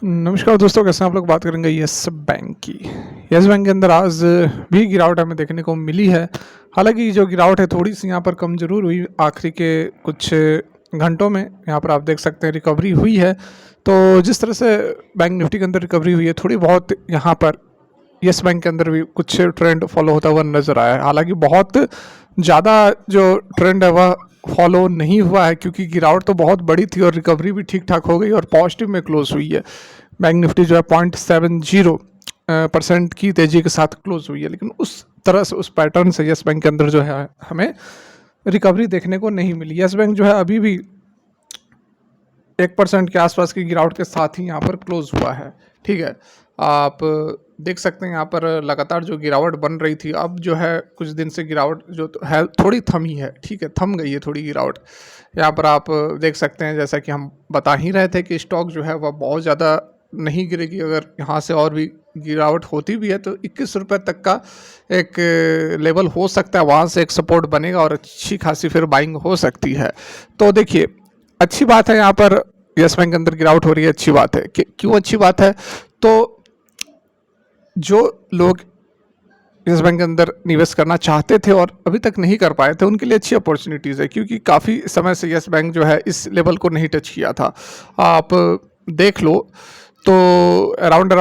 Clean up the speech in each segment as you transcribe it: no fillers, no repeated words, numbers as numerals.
नमस्कार दोस्तों, कैसे हैं आप लोग। बात करेंगे यस बैंक की। यस बैंक के अंदर आज भी गिरावट हमें देखने को मिली है। हालांकि जो गिरावट है थोड़ी सी यहाँ पर कम जरूर हुई आखिरी के कुछ घंटों में। यहाँ पर आप देख सकते हैं रिकवरी हुई है। तो जिस तरह से बैंक निफ्टी के अंदर रिकवरी हुई है, थोड़ी बहुत यहाँ पर यस बैंक के अंदर भी कुछ ट्रेंड फॉलो होता हुआ नजर आया है। हालांकि बहुत ज़्यादा जो ट्रेंड है वह फॉलो नहीं हुआ है, क्योंकि गिरावट तो बहुत बड़ी थी और रिकवरी भी ठीक ठाक हो गई और पॉजिटिव में क्लोज हुई है। बैंक निफ्टी जो है 0.70% की तेज़ी के साथ क्लोज हुई है। लेकिन उस तरह से उस पैटर्न से यस बैंक के अंदर जो है हमें रिकवरी देखने को नहीं मिली। यस बैंक जो है अभी भी 1% के आसपास की गिरावट के साथ ही यहाँ पर क्लोज हुआ है। ठीक है, आप देख सकते हैं यहाँ पर लगातार जो गिरावट बन रही थी, अब जो है कुछ दिन से गिरावट जो है थोड़ी थमी है। ठीक है, थम गई है थोड़ी गिरावट। यहाँ पर आप देख सकते हैं, जैसा कि हम बता ही रहे थे कि स्टॉक जो है वह बहुत ज़्यादा नहीं गिरेगी। अगर यहाँ से और भी गिरावट होती भी है तो 21 रुपये तक का एक लेवल हो सकता है, वहाँ से एक सपोर्ट बनेगा और अच्छी खासी फिर बाइंग हो सकती है। तो देखिए, अच्छी बात है यहाँ पर यस बैंक के अंदर गिरावट हो रही है, अच्छी बात है। क्यों अच्छी बात है? तो जो लोग यस बैंक के अंदर निवेश करना चाहते थे और अभी तक नहीं कर पाए थे, उनके लिए अच्छी अपॉर्चुनिटीज़ है, क्योंकि काफ़ी समय से यस बैंक जो है इस लेवल को नहीं टच किया था। आप देख लो तो अराउंड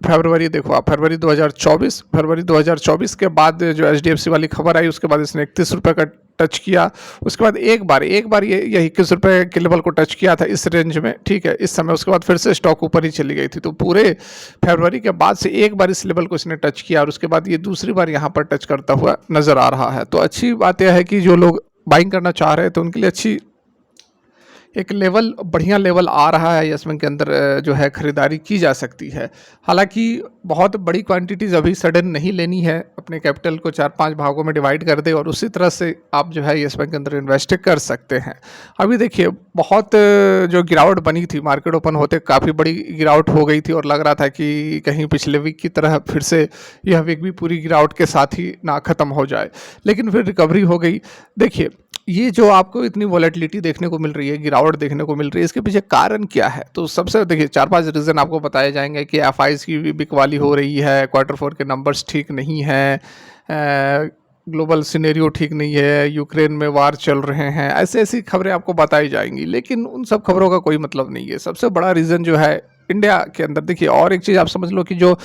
फरवरी, देखो आप फरवरी 2024 के बाद जो एचडीएफसी वाली खबर आई, उसके बाद इसने 31 रुपये का टच किया। उसके बाद एक बार ये 21 रुपये के लेवल को टच किया था इस रेंज में। ठीक है, इस समय उसके बाद फिर से स्टॉक ऊपर ही चली गई थी। तो पूरे फरवरी के बाद से एक बार इस लेवल को इसने टच किया और उसके बाद ये दूसरी बार यहाँ पर टच करता हुआ नज़र आ रहा है। तो अच्छी बात यह है कि जो लोग बाइंग करना चाह रहे थे उनके लिए अच्छी एक लेवल, बढ़िया लेवल आ रहा है। यस बैंक के अंदर जो है खरीदारी की जा सकती है। हालांकि बहुत बड़ी क्वांटिटीज़ अभी सडन नहीं लेनी है, अपने कैपिटल को 4-5 भागों में डिवाइड कर दे और उसी तरह से आप जो है यस बैंक के अंदर इन्वेस्ट कर सकते हैं। अभी देखिए, बहुत जो गिरावट बनी थी, मार्केट ओपन होते काफ़ी बड़ी गिरावट हो गई थी और लग रहा था कि कहीं पिछले वीक की तरह फिर से यह वीक भी पूरी गिरावट के साथ ही ना ख़त्म हो जाए, लेकिन फिर रिकवरी हो गई। देखिए, ये जो आपको इतनी वॉलेटिलिटी देखने को मिल रही है, गिरावट देखने को मिल रही है, इसके पीछे कारण क्या है? तो सबसे देखिए 4-5 रीज़न आपको बताए जाएंगे कि एफआईज की भी बिकवाली हो रही है, Q4 के नंबर्स ठीक नहीं हैं, ग्लोबल सिनेरियो ठीक नहीं है, यूक्रेन में वार चल रहे हैं, ऐसी ऐसी खबरें आपको बताई जाएंगी। लेकिन उन सब खबरों का कोई मतलब नहीं है। सबसे बड़ा रीज़न जो है इंडिया के अंदर, देखिए और एक चीज़ आप समझ लो कि जो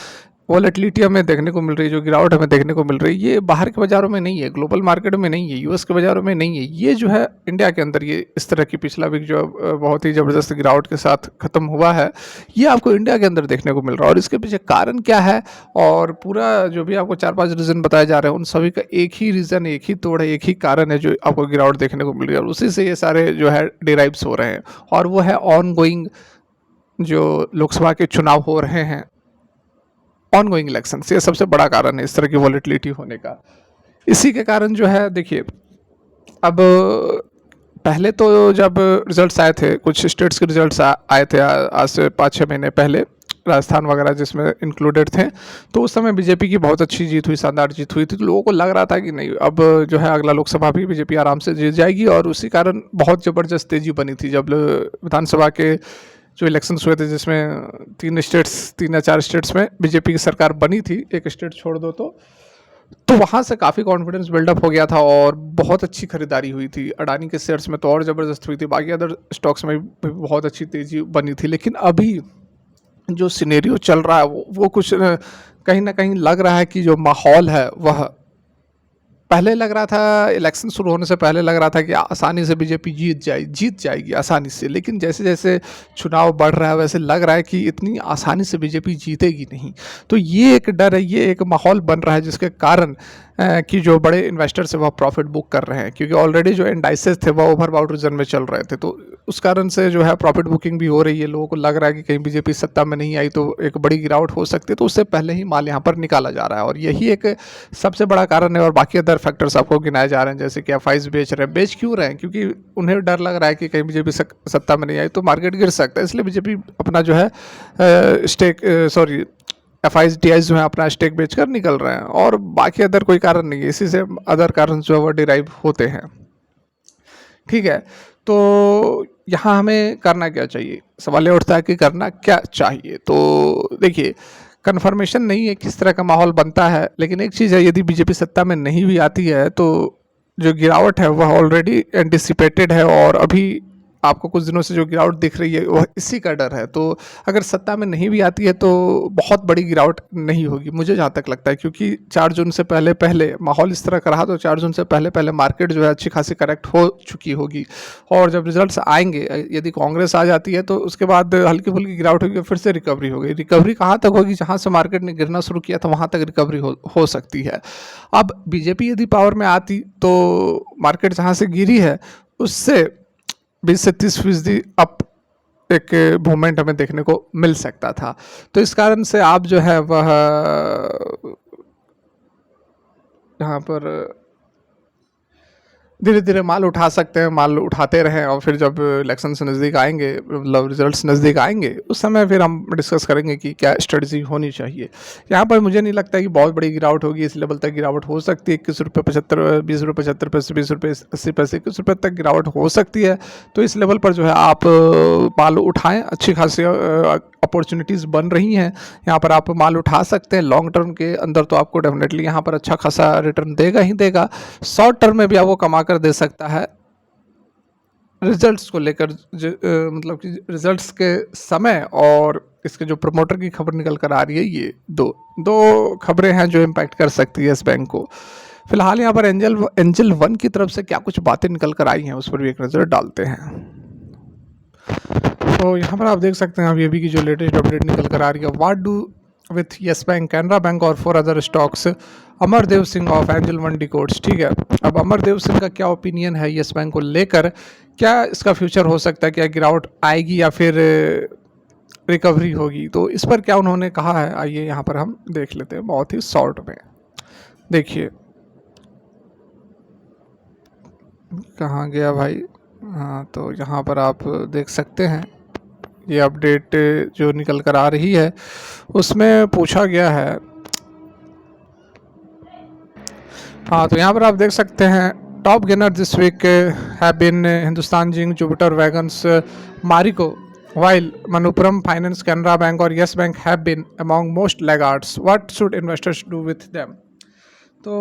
वॉलेटिलिटी हमें देखने को मिल रही है, जो गिरावट हमें देखने को मिल रही है, ये बाहर के बाज़ारों में नहीं है, ग्लोबल मार्केट में नहीं है, यूएस के बाज़ारों में नहीं है। ये जो है इंडिया के अंदर ये इस तरह की पिछला वीक जो बहुत ही ज़बरदस्त गिरावट के साथ ख़त्म हुआ है, ये आपको इंडिया के अंदर देखने को मिल रहा है। और इसके पीछे कारण क्या है, और पूरा जो भी आपको 4-5 रीज़न बताए जा रहे हैं, उन सभी का एक ही रीज़न, एक ही तोड़ है, एक ही कारण है जो आपको गिरावट देखने को मिल रही है। और उसी से ये सारे जो है डिराइव्स हो रहे हैं, और वो है ऑन गोइंग जो लोकसभा के चुनाव हो रहे हैं, ऑनगोइंग इलेक्शंस। ये सबसे बड़ा कारण है इस तरह की वॉलेटिलिटी होने का। इसी के कारण जो है देखिए, अब पहले तो जब रिजल्ट्स आए थे, कुछ स्टेट्स के रिजल्ट्स आए थे आज से 5-6 महीने पहले, राजस्थान वगैरह जिसमें इंक्लूडेड थे, तो उस समय बीजेपी की बहुत अच्छी जीत हुई, शानदार जीत हुई थी। तो लोगों को लग रहा था कि नहीं, अब जो है अगला लोकसभा भी बीजेपी आराम से जीत जाएगी। और उसी कारण बहुत ज़बरदस्त तेज़ी बनी थी जब विधानसभा के जो इलेक्शंस हुए थे, जिसमें 3 या 4 स्टेट्स में बीजेपी की सरकार बनी थी, एक स्टेट छोड़ दो तो वहाँ से काफ़ी कॉन्फिडेंस बिल्डअप हो गया था और बहुत अच्छी खरीदारी हुई थी। अडानी के शेयर्स में तो और ज़बरदस्त हुई थी, बाकी अदर स्टॉक्स में भी बहुत अच्छी तेज़ी बनी थी। लेकिन अभी जो सिनेरियो चल रहा है वो कुछ कहीं ना कहीं लग रहा है कि जो माहौल है वह, पहले लग रहा था, इलेक्शन शुरू होने से पहले लग रहा था कि आसानी से बीजेपी जीत जाएगी आसानी से। लेकिन जैसे जैसे चुनाव बढ़ रहा है, वैसे लग रहा है कि इतनी आसानी से बीजेपी जीतेगी नहीं। तो ये एक डर है, ये एक माहौल बन रहा है, जिसके कारण कि जो बड़े इन्वेस्टर्स है वह प्रॉफिट बुक कर रहे हैं, क्योंकि ऑलरेडी जो इंडाइसेस थे वह ओवरबाउट रीजन में चल रहे थे। तो उस कारण से जो है प्रॉफिट बुकिंग भी हो रही है। लोगों को लग रहा है कि कहीं बीजेपी सत्ता में नहीं आई तो एक बड़ी गिरावट हो सकती है, तो उससे पहले ही माल यहाँ पर निकाला जा रहा है। और यही एक सबसे बड़ा कारण है। और बाकी अदर फैक्टर्स आपको गिनाए जा रहे हैं, जैसे कि एफआईज बेच क्यों रहे हैं? क्योंकि उन्हें डर लग रहा है कि कहीं बीजेपी सत्ता में नहीं आई तो मार्केट गिर सकता है, इसलिए बीजेपी अपना जो है एफआईज टीआईज जो है अपना स्टेक बेचकर निकल रहे हैं। और बाकी अदर कोई कारण नहीं है, इसी से अदर कारण जो है वो डिराइव होते हैं। ठीक है, तो यहाँ हमें करना क्या चाहिए, सवाल ये उठता है कि करना क्या चाहिए। तो देखिए, कन्फर्मेशन नहीं है किस तरह का माहौल बनता है, लेकिन एक चीज़ है, यदि बीजेपी सत्ता में नहीं भी आती है तो जो गिरावट है वह ऑलरेडी एंटिसिपेटेड है, और अभी आपको कुछ दिनों से जो गिरावट दिख रही है वह इसी का डर है। तो अगर सत्ता में नहीं भी आती है तो बहुत बड़ी गिरावट नहीं होगी, मुझे जहाँ तक लगता है, क्योंकि 4 जून से पहले पहले माहौल इस तरह का रहा, तो 4 जून से पहले पहले मार्केट जो है अच्छी खासी करेक्ट हो चुकी होगी। और जब रिजल्ट्स आएंगे, यदि कांग्रेस आ जाती है तो उसके बाद हल्की फुल्की गिरावट होगी, फिर से रिकवरी होगी। रिकवरी कहाँ तक होगी, जहाँ से मार्केट ने गिरना शुरू किया था वहाँ तक रिकवरी हो सकती है। अब बीजेपी यदि पावर में आती तो मार्केट जहाँ से गिरी है उससे 20 से 30% अप एक मूवमेंट हमें देखने को मिल सकता था। तो इस कारण से आप जो है वह यहाँ पर धीरे धीरे माल उठा सकते हैं, माल उठाते रहें, और फिर जब इलेक्शन से नज़दीक आएंगे, मतलब रिजल्ट्स नज़दीक आएंगे, उस समय फिर हम डिस्कस करेंगे कि क्या स्ट्रेटजी होनी चाहिए। यहाँ पर मुझे नहीं लगता कि बहुत बड़ी गिरावट होगी, इस लेवल तक गिरावट हो सकती है, 21 रुपये 75, 20 रुपये 75 पैसे, 20 रुपये 80 पैसे, 21 रुपये तक गिरावट हो सकती है। तो इस लेवल पर जो है आप माल उठाएँ, अच्छी खासी अपॉर्चुनिटीज़ बन रही हैं, यहाँ पर आप माल उठा सकते हैं। लॉन्ग टर्म के अंदर तो आपको डेफिनेटली यहाँ पर अच्छा खासा रिटर्न देगा ही देगा, शॉर्ट टर्म में भी आपको कमा कर दे सकता है। रिजल्ट्स को लेकर मतलब कि रिजल्ट्स के समय और इसके जो प्रमोटर की खबर निकल कर आ रही है, ये दो खबरें हैं जो इम्पैक्ट कर सकती है इस बैंक को। फिलहाल यहाँ पर एंजल वन की तरफ से क्या कुछ बातें निकल कर आई हैं उस पर भी एक नज़र डालते हैं। तो यहाँ पर आप देख सकते हैं अभी की जो लेटेस्ट अपडेट निकल कर आ रही है, what do with yes bank, Canara bank और 4 other stocks, Amardev Singh of angel one डिकोड्स। ठीक है, अब अमरदेव सिंह का क्या ओपिनियन है येस बैंक को लेकर, क्या इसका फ्यूचर हो सकता है, क्या गिरावट आएगी या फिर रिकवरी होगी, तो इस पर क्या उन्होंने कहा है, आइए यहाँ पर हम देख लेते हैं बहुत ही शॉर्ट में। देखिए कहाँ गया भाई, हाँ तो यहाँ पर आप देख सकते हैं ये अपडेट जो निकल कर आ रही है उसमें पूछा गया है। हाँ तो यहाँ पर आप देख सकते हैं top gainer this week have been Hindustan Zinc, Jupiter Wagons, Marico, while Manappuram Finance, Canara Bank और Yes Bank have been among most laggards. What should investors do with them? तो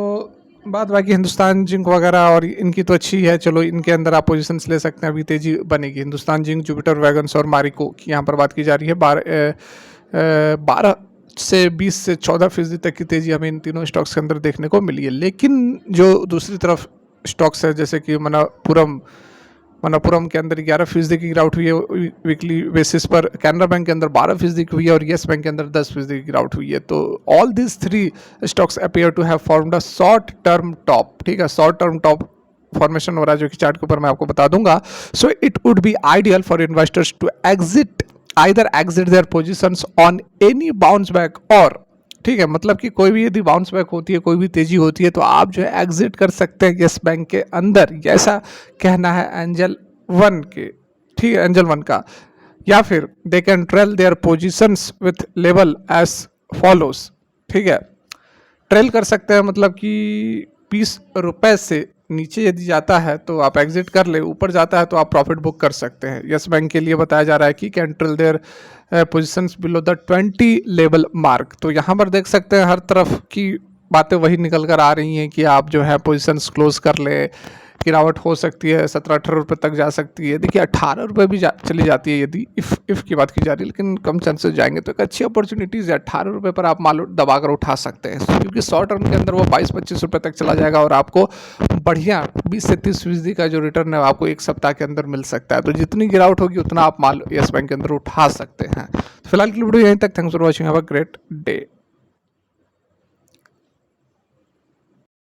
बात बाकी हिंदुस्तान जिंक वगैरह और इनकी तो अच्छी है, चलो इनके अंदर आप पोजीशंस ले सकते हैं, अभी तेजी बनेगी। हिंदुस्तान जिंक, जुपिटर वैगन्स और मारिको की यहाँ पर बात की जा रही है। 12 से 20 से 14% तक की तेजी हमें इन तीनों स्टॉक्स के अंदर देखने को मिली है। लेकिन जो दूसरी तरफ स्टॉक्स है जैसे कि मनप्पुरम के अंदर 11% की गिरावट हुई है वीकली बेसिस पर, कैनरा बैंक के अंदर 12% की हुई है और येस बैंक के अंदर 10% की गिरावट हुई है। तो all this 3 stocks appear to have formed a short term top. ठीक है, शॉर्ट टर्म टॉप फॉर्मेशन हो रहा है जो कि चार्ट के ऊपर मैं आपको बता दूंगा। So it would be ideal for investors to either exit their positions on any bounce back और, ठीक है, मतलब कि कोई भी यदि बाउंस बैक होती है, कोई भी तेजी होती है, तो आप जो है एग्जिट कर सकते हैं येस बैंक के अंदर, ऐसा कहना है एंजल वन के। ठीक है, एंजल वन का, या फिर they can trail their positions with level as follows. ठीक है, ट्रेल कर सकते हैं, मतलब कि 20 रुपए से नीचे यदि जाता है तो आप एग्जिट कर ले, ऊपर जाता है तो आप प्रॉफिट बुक कर सकते हैं। यस बैंक के लिए बताया जा रहा है कि can trail their positions below the 20 level mark. तो यहाँ पर देख सकते हैं हर तरफ की बातें वही निकल कर आ रही हैं कि आप जो है पोजीशंस क्लोज कर ले, गिरावट हो सकती है, 17-18 रुपये तक जा सकती है। देखिए 18 रुपये भी चली जाती है यदि इफ़ की बात की जा रही है, लेकिन कम चांसेस जाएंगे। तो एक अच्छी अपॉर्चुनिटीज़ है, 18 रुपये पर आप माल दबा कर उठा सकते हैं, क्योंकि शॉर्ट टर्म के अंदर वो 22-25 रुपये तक चला जाएगा और आपको बढ़िया 20 से 30% का जो रिटर्न है आपको एक सप्ताह के अंदर मिल सकता है। तो जितनी गिरावट होगी उतना आप माल येस बैंक के अंदर उठा सकते हैं। तो फिलहाल की वीडियो यहीं तक, thanks for watching, have a great day.